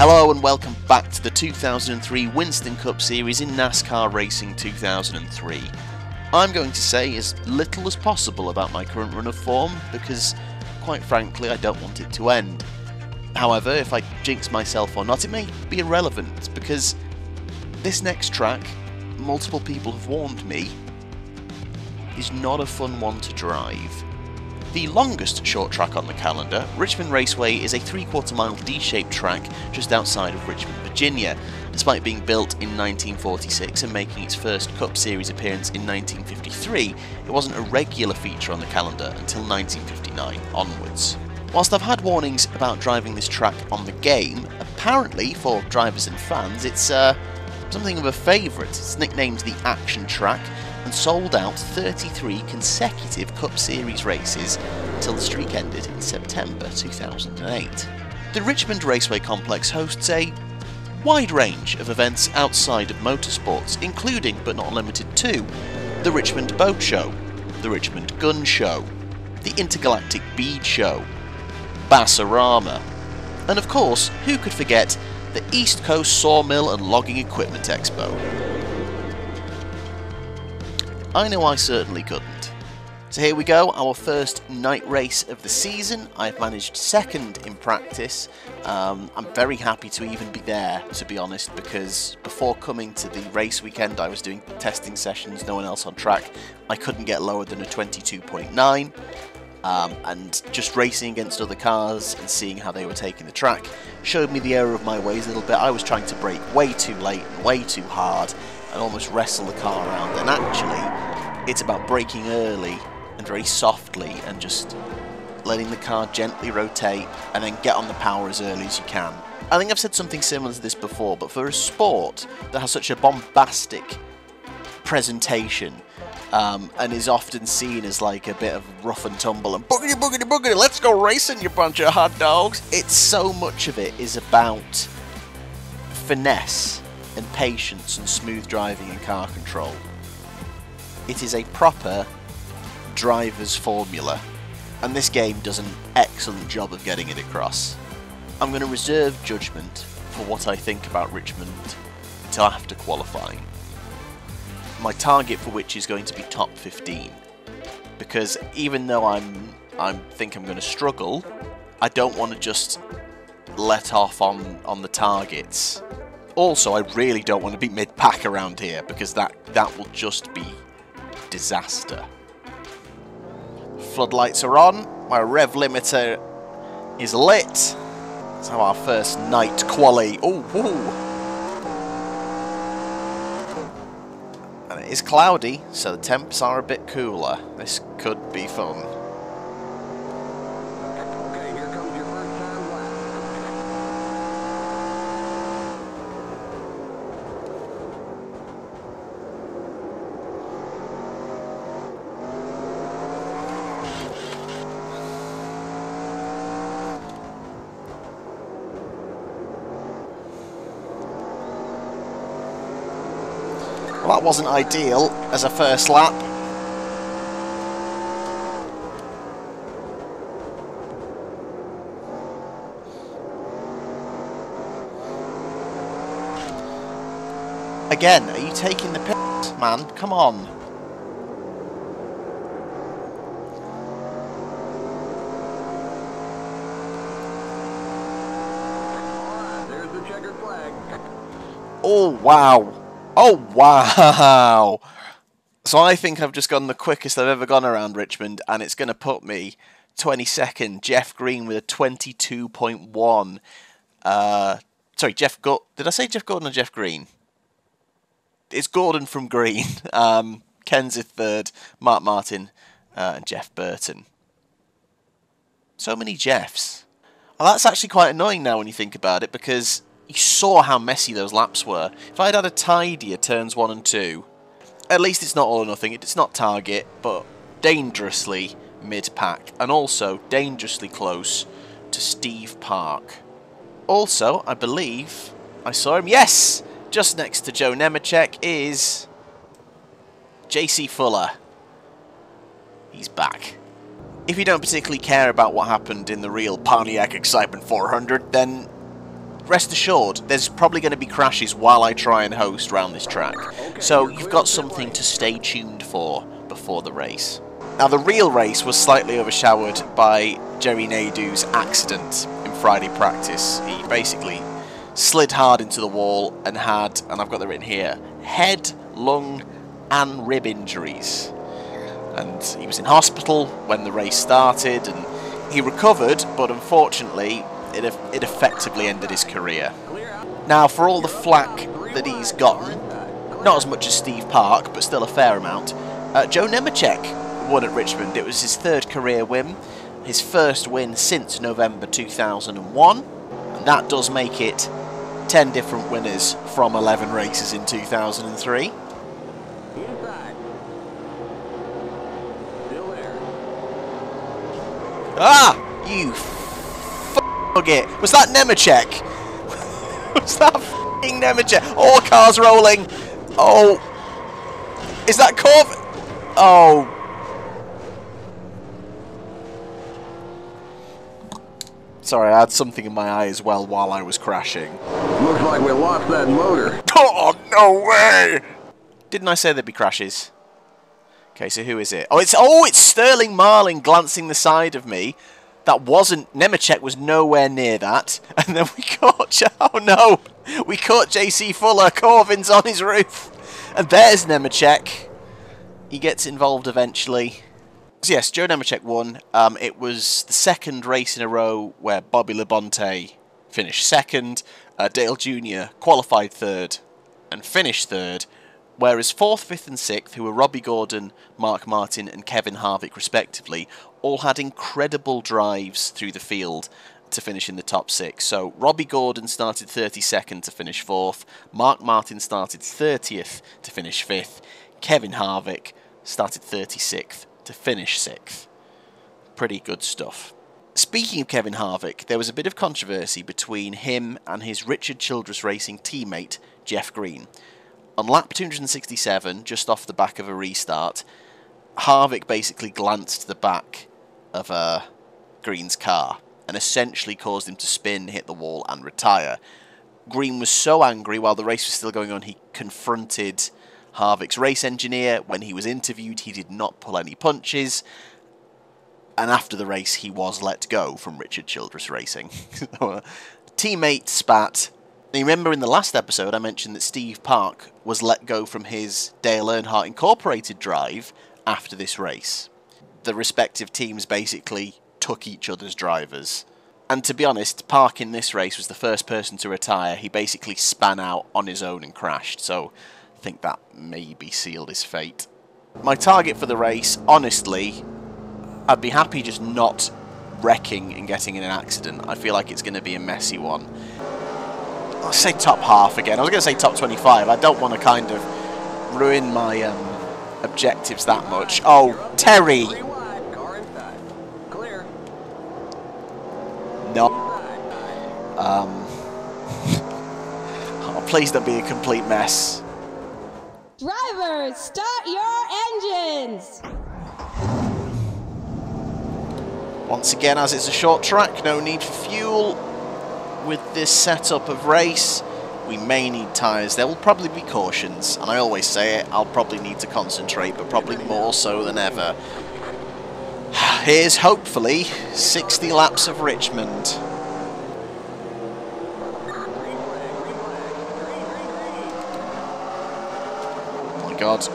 Hello and welcome back to the 2003 Winston Cup Series in NASCAR Racing 2003. I'm going to say as little as possible about my current run of form because, quite frankly, I don't want it to end. However, if I jinx myself or not, it may be irrelevant because this next track, multiple people have warned me, is not a fun one to drive. The longest short track on the calendar, Richmond Raceway, is a 3/4 mile D-shaped track just outside of Richmond, Virginia. Despite being built in 1946 and making its first Cup Series appearance in 1953, it wasn't a regular feature on the calendar until 1959 onwards. Whilst I've had warnings about driving this track on the game, apparently for drivers and fans it's something of a favourite. It's nicknamed the Action Track and sold out 33 consecutive Cup Series races until the streak ended in September 2008. The Richmond Raceway complex hosts a wide range of events outside of motorsports, including but not limited to the Richmond Boat Show, the Richmond Gun Show, the Intergalactic Bead Show, Bassarama, and of course, who could forget the East Coast Sawmill and Logging Equipment Expo. I know I certainly couldn't. So here we go, our first night race of the season. I've managed second in practice. I'm very happy to even be there, to be honest, because before coming to the race weekend I was doing testing sessions, no one else on track. I couldn't get lower than a 22.9. And just racing against other cars and seeing how they were taking the track showed me the error of my ways a little bit. I was trying to brake way too late and way too hard and almost wrestle the car around, and actually it's about braking early and very softly and just letting the car gently rotate and then get on the power as early as you can. I think I've said something similar to this before, but for a sport that has such a bombastic presentation and is often seen as like a bit of rough and tumble and boogity boogity boogity, let's go racing you bunch of hot dogs, it's so much of it is about finesse and patience and smooth driving and car control. It is a proper driver's formula, and this game does an excellent job of getting it across. I'm going to reserve judgment for what I think about Richmond until after qualifying. My target for which is going to be top 15, because even though I think I'm going to struggle, I don't want to just let off on the targets. Also, I really don't want to be mid-pack around here, because that will just be disaster. Floodlights are on, my rev limiter is lit. Let's have our first night quali. Ooh. And it is cloudy, so the temps are a bit cooler. This could be fun. Well, that wasn't ideal as a first lap. Again, are you taking the piss, man? Come on. There's the checkered flag. Oh, wow. Oh, wow! So I think I've just gone the quickest I've ever gone around Richmond, and it's going to put me 22nd. Jeff Green with a 22.1. Sorry, did I say Jeff Gordon or Jeff Green? It's Gordon from Green. Ken's is third, Mark Martin, and Jeff Burton. So many Jeffs. Well, that's actually quite annoying now when you think about it, because you saw how messy those laps were. If I'd had a tidier turns 1 and 2, at least it's not all or nothing. It's not target, but dangerously mid-pack, and also dangerously close to Steve Park. Also, I believe I saw him. Yes! Just next to Joe Nemechek is JC Fuller. He's back. If you don't particularly care about what happened in the real Pontiac Excitement 400, then rest assured, there's probably going to be crashes while I try and host around this track. So you've got something to stay tuned for before the race. Now, the real race was slightly overshadowed by Jerry Nadeau's accident in Friday practice. He basically slid hard into the wall and had, and I've got that written here, head, lung and rib injuries. And he was in hospital when the race started, and he recovered, but unfortunately it effectively ended his career. Now, for all the flack that he's gotten, not as much as Steve Park, but still a fair amount, Joe Nemechek won at Richmond. It was his third career win, his first win since November 2001, and that does make it 10 different winners from 11 races in 2003. Ah! You f*** it! Was that Nemechek? Was that f***ing Nemechek? All cars rolling! Oh! Is that Corv? Oh! Sorry, I had something in my eye as well while I was crashing. Looks like we lost that motor. Oh, no way! Didn't I say there'd be crashes? Okay, so who is it? Oh, it's Sterling Marlin glancing the side of me. That wasn't... Nemechek was nowhere near that. And then we caught... Oh, no! We caught JC Fuller. Corvin's on his roof. And there's Nemechek. He gets involved eventually. So yes, Joe Nemechek won. It was the second race in a row where Bobby Labonte finished second. Dale Jr. qualified third and finished third. Whereas 4th, 5th and 6th, who were Robbie Gordon, Mark Martin and Kevin Harvick respectively, all had incredible drives through the field to finish in the top 6. So Robbie Gordon started 32nd to finish 4th, Mark Martin started 30th to finish 5th, Kevin Harvick started 36th to finish 6th. Pretty good stuff. Speaking of Kevin Harvick, there was a bit of controversy between him and his Richard Childress Racing teammate, Jeff Green. On lap 267, just off the back of a restart, Harvick basically glanced to the back of Green's car and essentially caused him to spin, hit the wall and retire. Green was so angry while the race was still going on, he confronted Harvick's race engineer. When he was interviewed, he did not pull any punches. And after the race, he was let go from Richard Childress Racing. Teammate spat. Now, you remember in the last episode I mentioned that Steve Park was let go from his Dale Earnhardt Incorporated drive after this race. The respective teams basically took each other's drivers. And to be honest, Park in this race was the first person to retire. He basically span out on his own and crashed, so I think that maybe sealed his fate. My target for the race, honestly, I'd be happy just not wrecking and getting in an accident. I feel like it's going to be a messy one. I'll say top half again. I was going to say top 25. I don't want to kind of ruin my objectives that much. Oh, Terry! No. Oh, please don't be a complete mess. Drivers, start your engines! Once again, as it's a short track, no need for fuel. With this setup of race, we may need tyres. There will probably be cautions, and I always say it, I'll probably need to concentrate, but probably more so than ever. Here's, hopefully, 60 laps of Richmond. Oh my God.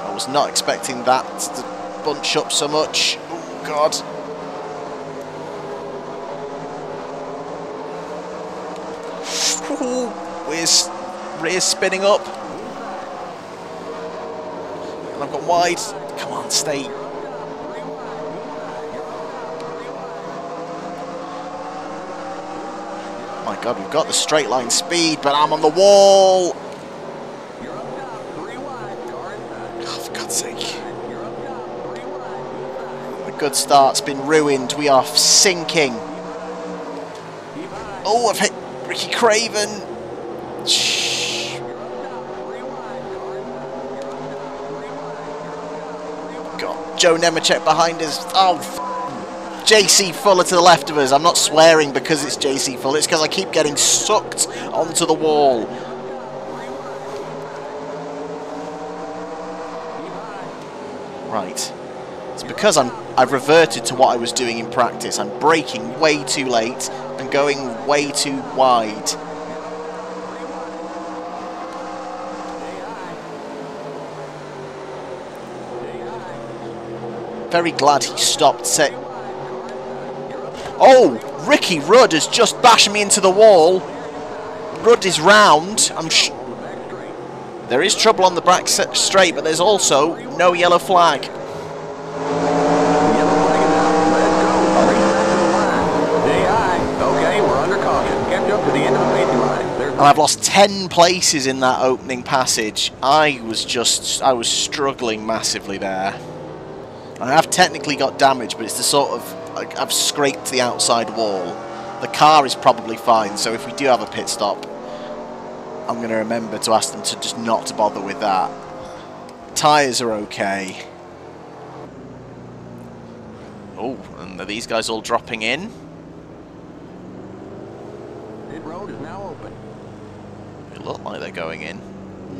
I was not expecting that to bunch up so much. Oh God. Rear spinning up. And I've gone wide. Come on, stay. My God, we've got the straight line speed, but I'm on the wall. Oh, for God's sake. The good start's been ruined. We are sinking. Oh, I've hit Ricky Craven. Got Joe Nemechek behind us. Oh, JC Fuller to the left of us. I'm not swearing because it's JC Fuller. It's because I keep getting sucked onto the wall. Right. It's because I've reverted to what I was doing in practice. I'm braking way too late and going way too wide. Very glad he stopped. Oh, Ricky Rudd has just bashed me into the wall. Rudd is round. There is trouble on the back straight, but there's also no yellow flag. Okay, we're under caution. Catch up to the end of the safety line. And I've lost 10 places in that opening passage. I was struggling massively there. I have technically got damage, but it's the sort of, I've scraped the outside wall. The car is probably fine, so if we do have a pit stop, I'm going to remember to ask them to just not to bother with that. Tyres are okay. Oh, and are these guys all dropping in? Pit road is now open. They look like they're going in.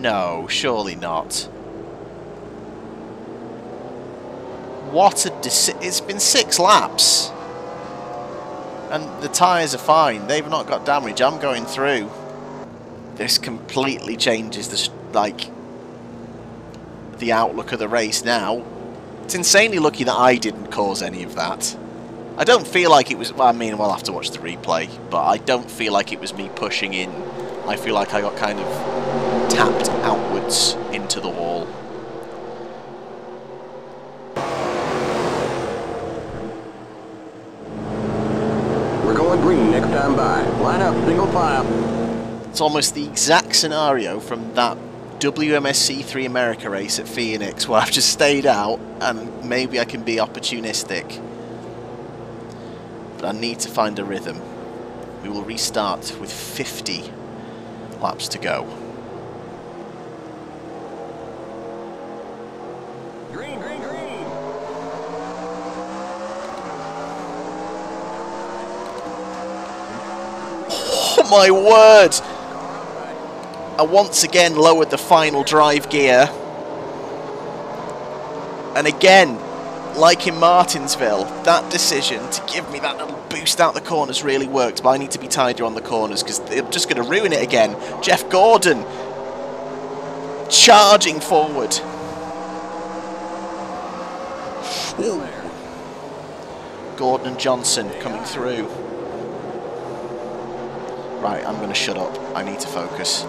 No, surely not. What a it's been 6 laps. And the tyres are fine. They've not got damage. I'm going through. This completely changes the outlook of the race now. It's insanely lucky that I didn't cause any of that. I don't feel like it was... Well, I mean, we'll have to watch the replay. But I don't feel like it was me pushing in. I feel like I got kind of tapped outwards into the wall. Green next time by. Line up, single file. It's almost the exact scenario from that WMSC3 America race at Phoenix where I've just stayed out and maybe I can be opportunistic. But I need to find a rhythm. We will restart with 50 laps to go. Green, green, green. Oh my word! I once again lowered the final drive gear. And again, like in Martinsville, that decision to give me that little boost out the corners really worked, but I need to be tighter on the corners because they're just going to ruin it again. Jeff Gordon charging forward. Ooh. Gordon and Johnson coming through. Right, I'm going to shut up. I need to focus.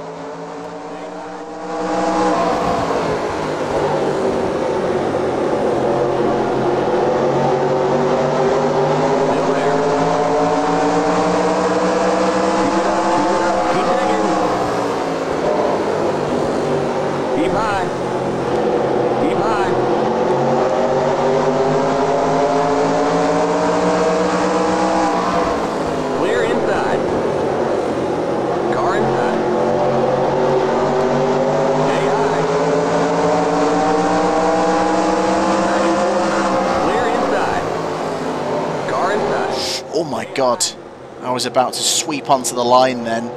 Oh my god, I was about to sweep onto the line then.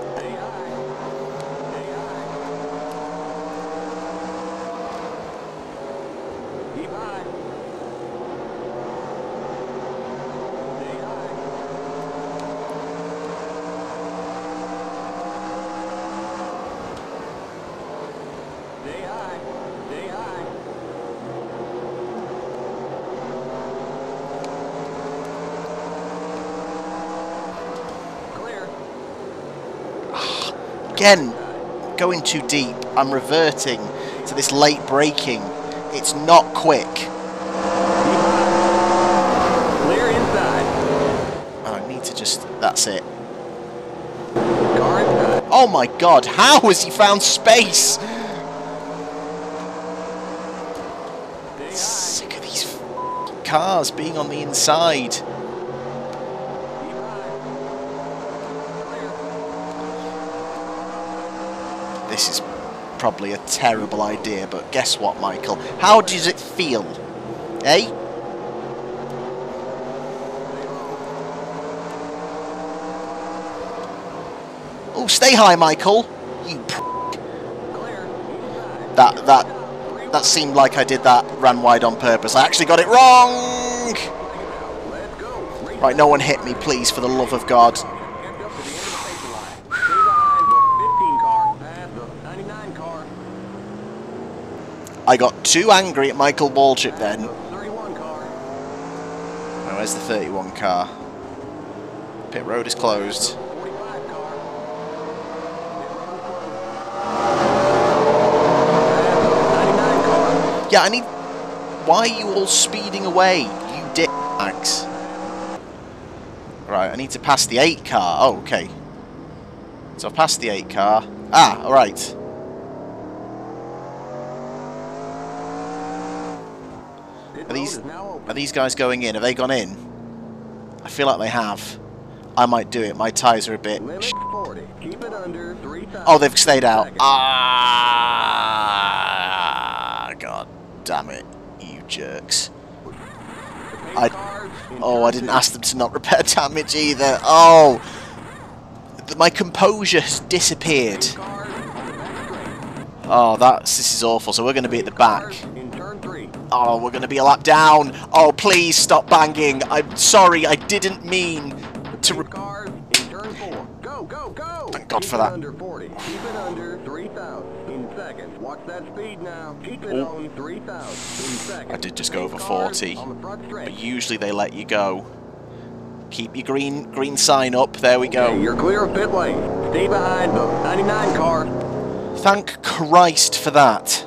Again, going too deep. I'm reverting to this late braking. It's not quick. Clear inside. And I need to just... That's it. Oh my god, how has he found space? Sick of these cars being on the inside. This is probably a terrible idea, but guess what, Michael? How does it feel? Eh? Oh, stay high, Michael. You Clear. That seemed like I did that, ran wide on purpose. I actually got it wrong! Let's go. Race Right, no one hit me, please, for the love of God. kept up to the end of the pacer line. Stay behind the 15 car, past the 99 car, I got too angry at Michael Waltrip then. the 31 car. Oh, where's the 31 car? Pit road is closed. 45 car. Yeah, I need... Why are you all speeding away, you dick bags? Right, I need to pass the 8 car. Oh, okay. So I've passed the 8 car. Ah, alright. Are these guys going in? Have they gone in? I feel like they have. I might do it. My tyres are a bit... Limit 40. Keep it under 3,000. Oh, they've stayed out. Ah, God damn it, you jerks. I didn't ask them to not repair damage either. Oh, my composure has disappeared. Oh, this is awful. So we're going to be at the back. In turn 3. Oh, we're going to be a lap down. Oh, please stop banging. I'm sorry, I didn't mean to... Cars in turn 4. Go, go, go! Thank God Keep for it that. Under 40. Keep it under 3,000 in seconds. Watch that speed now. Keep it on 3,000 in seconds. I did just go over Cars 40, on the front stretch. but usually they let you go. Keep your green sign up. There we go. Okay, you're clear of pit lane. Stay behind the 99 car. Thank Christ for that.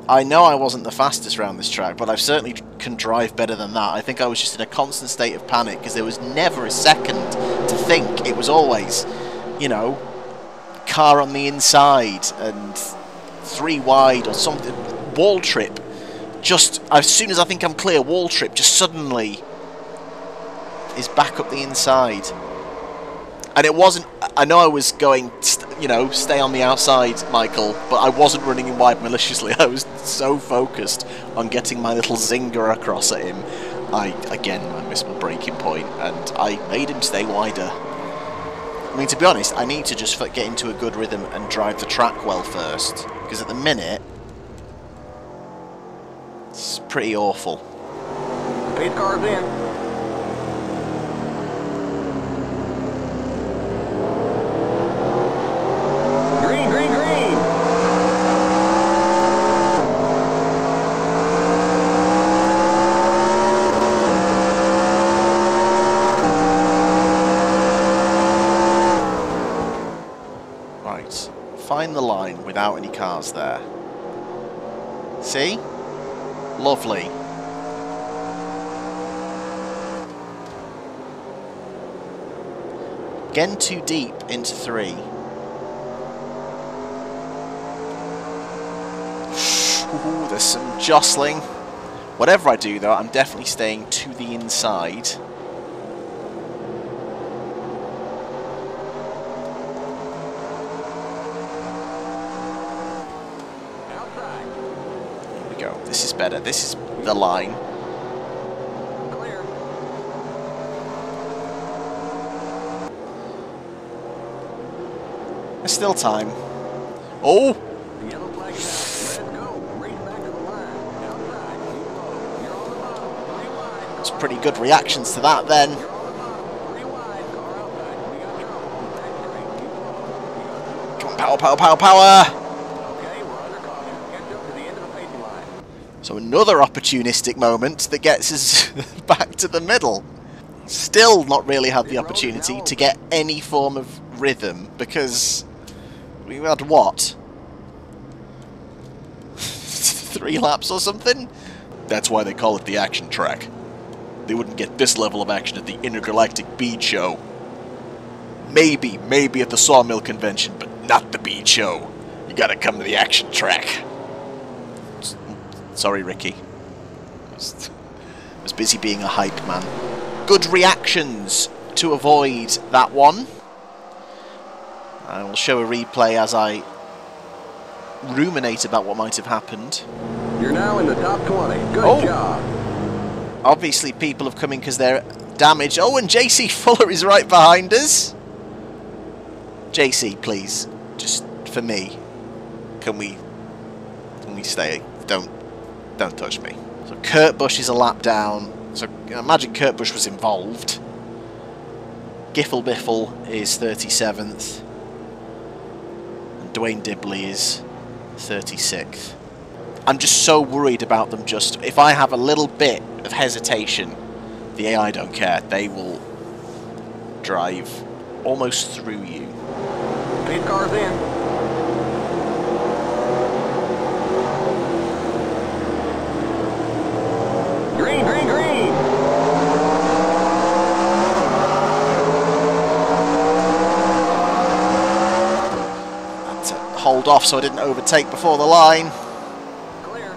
I know I wasn't the fastest around this track, but I certainly can drive better than that. I think I was just in a constant state of panic because there was never a second to think. It was always, you know, car on the inside and 3 wide or something. Wall trip. Just as soon as I think I'm clear, wall trip just suddenly is back up the inside. And it wasn't... I know I was going, you know, stay on the outside, Michael, but I wasn't running in wide maliciously. I was so focused on getting my little zinger across at him. I missed my braking point, and I made him stay wider. I mean, to be honest, I need to just get into a good rhythm and drive the track well first, because at the minute, it's pretty awful. Pace car's in. Green, green, green. Right, find the line without any cars there. See? Lovely. Again too deep into 3. Ooh, there's some jostling. Whatever I do though, I'm definitely staying to the inside. Outside. Here we go. This is better. This is the line. Clear. There's still time. Oh! The yellow flag is out. Let's go. Race back to the line. Outside. Keep low. You're on the bottom. 3 wide. It's pretty good reactions to that then. You're on the bottom. 3 wide. Car outside. We got trouble. Back straight. Keep low. Come on, power, power, power, power! Okay, we're under caution. Catch up to the end of the pacing line. So another opportunistic moment that gets us back to the middle. Still not really had the opportunity to get any form of rhythm because we had what? 3 laps or something? That's why they call it the action track. They wouldn't get this level of action at the Intergalactic Bead Show. Maybe at the Sawmill Convention, but not the Bead Show. You gotta come to the action track. Sorry, Ricky. I was busy being a hype man. Good reactions to avoid that one. I will show a replay as I ruminate about what might have happened. You're now in the top 20. Good Oh. job. Obviously, people have come in because they're damaged. Oh, and JC Fuller is right behind us. JC, please, just for me, can we stay? Don't touch me. So Kurt Busch is a lap down. So imagine Kurt Busch was involved. Giffel Biffle is 37th. And Dwayne Dibley is 36th. I'm just so worried about them. Just if I have a little bit of hesitation, the AI don't care. They will drive almost through you. Pit car's in. Green, green, green. Had to hold off so I didn't overtake before the line. Clear.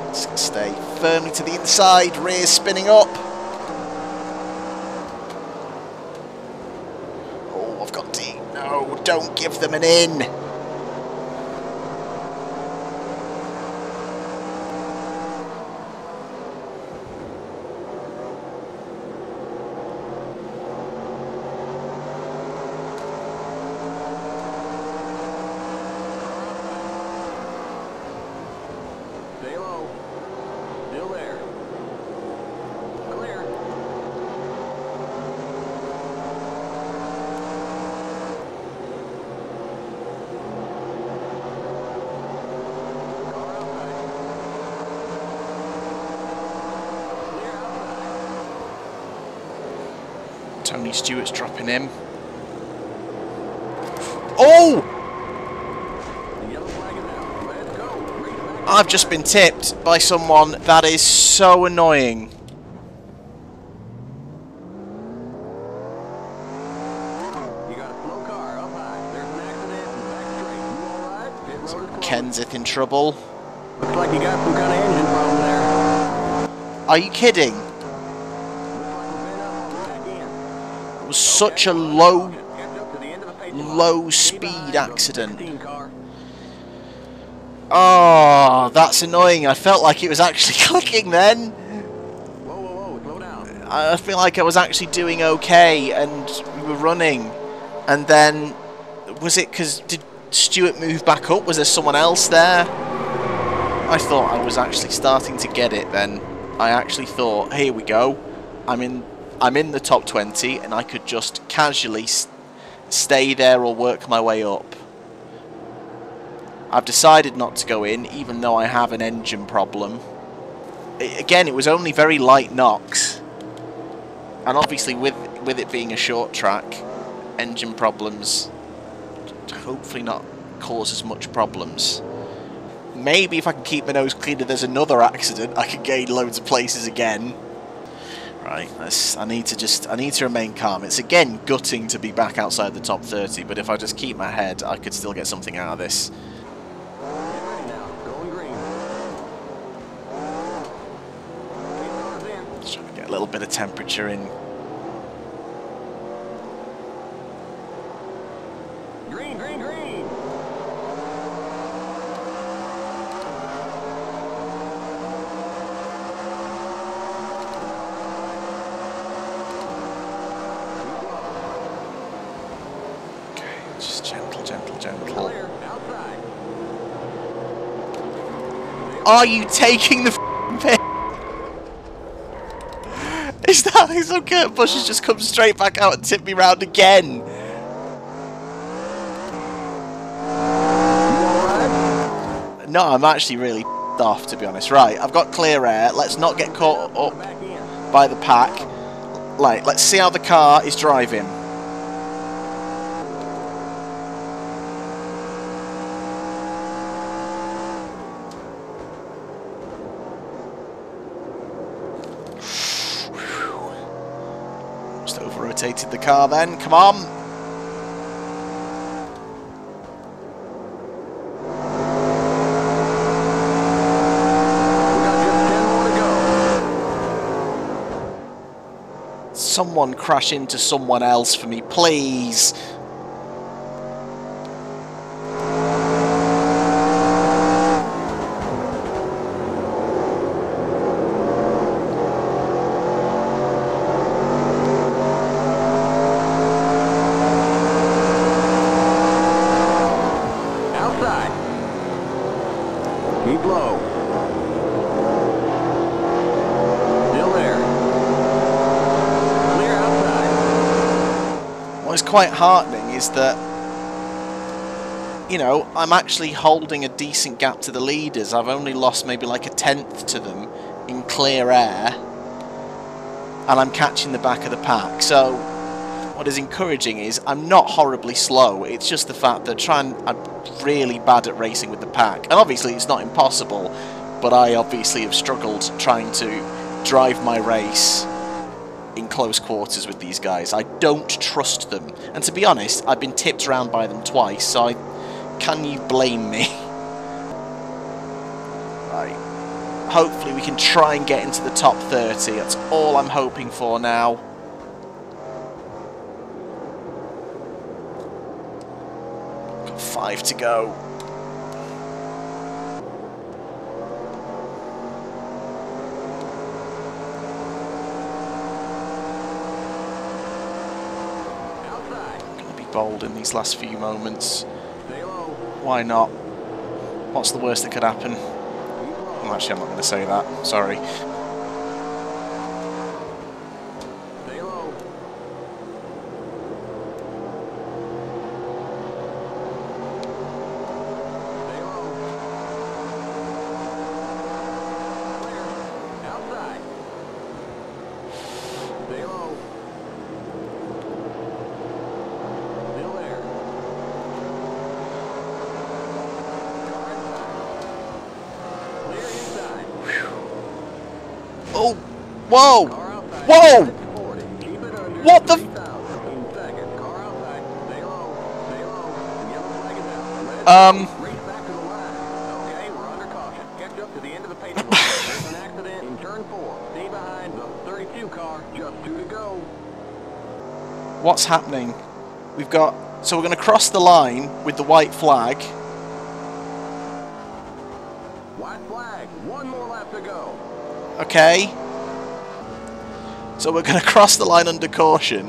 Just stay firmly to the inside, rear spinning up. Oh, I've got D. No, don't give them an in. Stay low. Still there. Clear. Car outside. Clear outside. Tony Stewart's dropping him. Oh! The yellow flag is out. Let's go. Bring it back. I've just been tipped by someone. That is so annoying. You got a slow car up high. There's an accident in the back straight. You all right? Pit road is closed. Kenseth in trouble. Looks like you got some kind of engine problem there. Are you kidding? Looks like we've been up on the back end. It was such a low Catch up to the end of the pace line. low Stay speed behind the accident. 16 car. Oh, that's annoying. I felt like it was actually clicking then. Whoa, whoa, whoa. Slow down. I feel like I was actually doing okay and we were running. And then, was it because, did Stewart move back up? Was there someone else there? I thought I was actually starting to get it then. I actually thought, here we go. I'm in the top 20 and I could just casually stay there or work my way up. I've decided not to go in, even though I have an engine problem. Again, it was only very light knocks. And obviously with it being a short track, engine problems hopefully not cause as much problems. Maybe if I can keep my nose clean and there's another accident, I can gain loads of places again. Right, I need to remain calm. It's again gutting to be back outside the top 30, but if I just keep my head, I could still get something out of this. Get ready now. Going green. Pit car's in. Just trying to get a little bit of temperature in. Green, green, green. Okay, just gentle, gentle, gentle. Clear. Outside. Are you taking the piss? Is that so? Kurt Busch has just come straight back out and tipped me round again. You all right? No, I'm actually really off, to be honest. Right, I've got clear air. Let's not get caught up Back in. by the pack. Like, let's see how the car is driving. Just over-rotated the car then. Come on. We got just 10 more to go. Someone crash into someone else for me, please. What's quite heartening is that, you know, I'm actually holding a decent gap to the leaders. I've only lost maybe like a tenth to them in clear air, and I'm catching the back of the pack. So what is encouraging is I'm not horribly slow. It's just the fact that I'm really bad at racing with the pack. And obviously it's not impossible, but I obviously have struggled trying to drive my race in close quarters with these guys. I don't trust them. And to be honest, I've been tipped around by them twice, so can you blame me? Right. Hopefully we can try and get into the top 30. That's all I'm hoping for now. Got 5 to go. Bold in these last few moments. Why not? What's the worst that could happen? Well, actually, I'm not going to say that. Sorry. Oh! Whoa! Whoa! What the? What's happening? We've got... So we're going to cross the line with the white flag. White flag. One more lap to go. Okay. So we're going to cross the line under caution.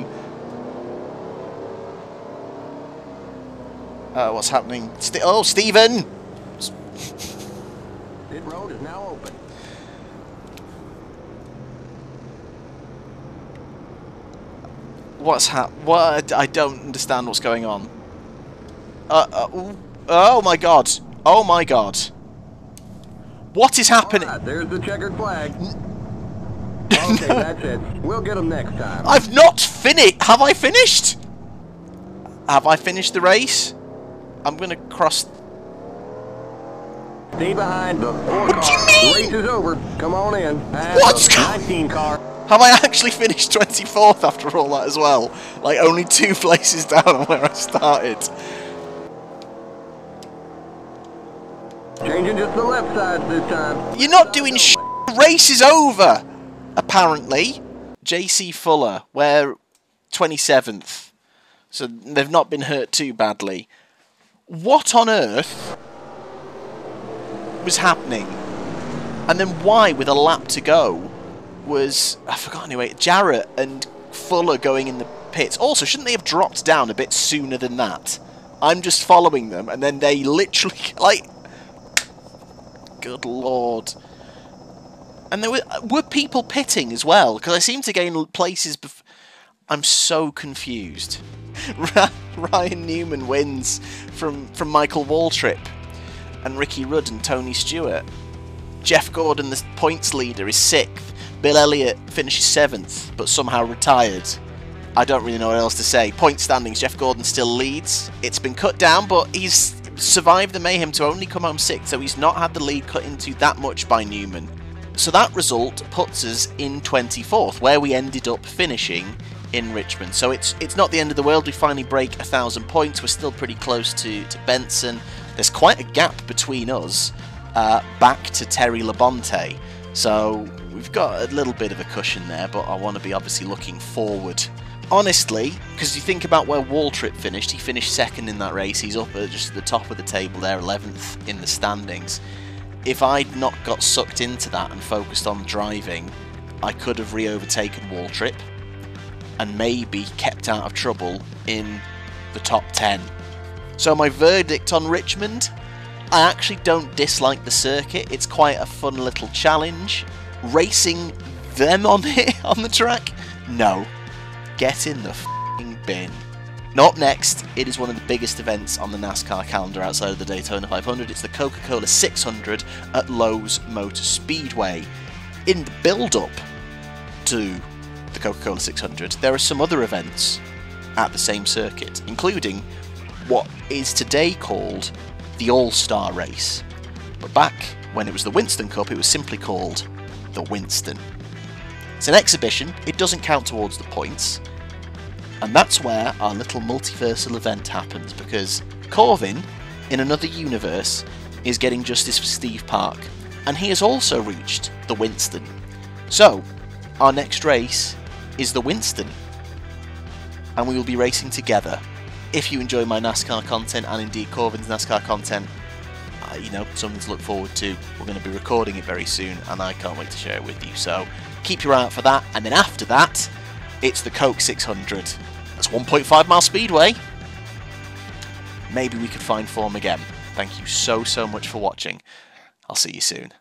What's happening? Oh, Stephen! Pit road is now open. What? I don't understand what's going on. Oh my god! Oh my god! What is happening? Right, there's the checkered flag. Okay, that's it. We'll get them next time. I've not finished. Have I finished? Have I finished the race? I'm gonna cross. Stay behind the 4 car. The race is over. Come on in. What's going 19 car. Have I actually finished 24th after all that as well? Like only 2 places down on where I started. Changing just the left side this time. You're not doing sh**. The race is over, apparently. JC Fuller, we're 27th. So they've not been hurt too badly. What on earth was happening? And then why, with a lap to go, was... I forgot anyway. Jarrett and Fuller going in the pits. Also, shouldn't they have dropped down a bit sooner than that? I'm just following them, and then they literally... like... Good lord. And there were people pitting as well, because I seem to gain places... I'm so confused. Ryan Newman wins from Michael Waltrip and Ricky Rudd and Tony Stewart. Jeff Gordon, the points leader, is 6th. Bill Elliott finishes 7th, but somehow retired. I don't really know what else to say. Point standings, Jeff Gordon still leads. It's been cut down, but he's survived the mayhem to only come home 6th, so he's not had the lead cut into that much by Newman. So that result puts us in 24th, where we ended up finishing in Richmond. So it's not the end of the world. We finally break 1,000 points. We're still pretty close to Benson. There's quite a gap between us back to Terry Labonte. So we've got a little bit of a cushion there, but I want to be obviously looking forward. Honestly, because you think about where Waltrip finished, he finished 2nd in that race. He's up at just the top of the table there, 11th in the standings. If I'd not got sucked into that and focused on driving, I could have re-overtaken Waltrip and maybe kept out of trouble in the top 10. So my verdict on Richmond, I actually don't dislike the circuit. It's quite a fun little challenge. Racing them on it on the track? No. Get in the f***ing bin. Now up next, it is one of the biggest events on the NASCAR calendar outside of the Daytona 500. It's the Coca-Cola 600 at Lowe's Motor Speedway. In the build-up to the Coca-Cola 600, there are some other events at the same circuit, including what is today called the All-Star Race. But back when it was the Winston Cup, it was simply called the Winston. It's an exhibition, it doesn't count towards the points, and that's where our little multiversal event happens, because Corvin, in another universe, is getting justice for Steve Park, and he has also reached the Winston. So, our next race is the Winston, and we will be racing together. If you enjoy my NASCAR content, and indeed Corvin's NASCAR content, you know, something to look forward to. We're going to be recording it very soon, and I can't wait to share it with you. So keep your eye out for that. And then after that, it's the Coke 600. That's 1.5 mile speedway. Maybe we could find form again. Thank you so much for watching. I'll see you soon.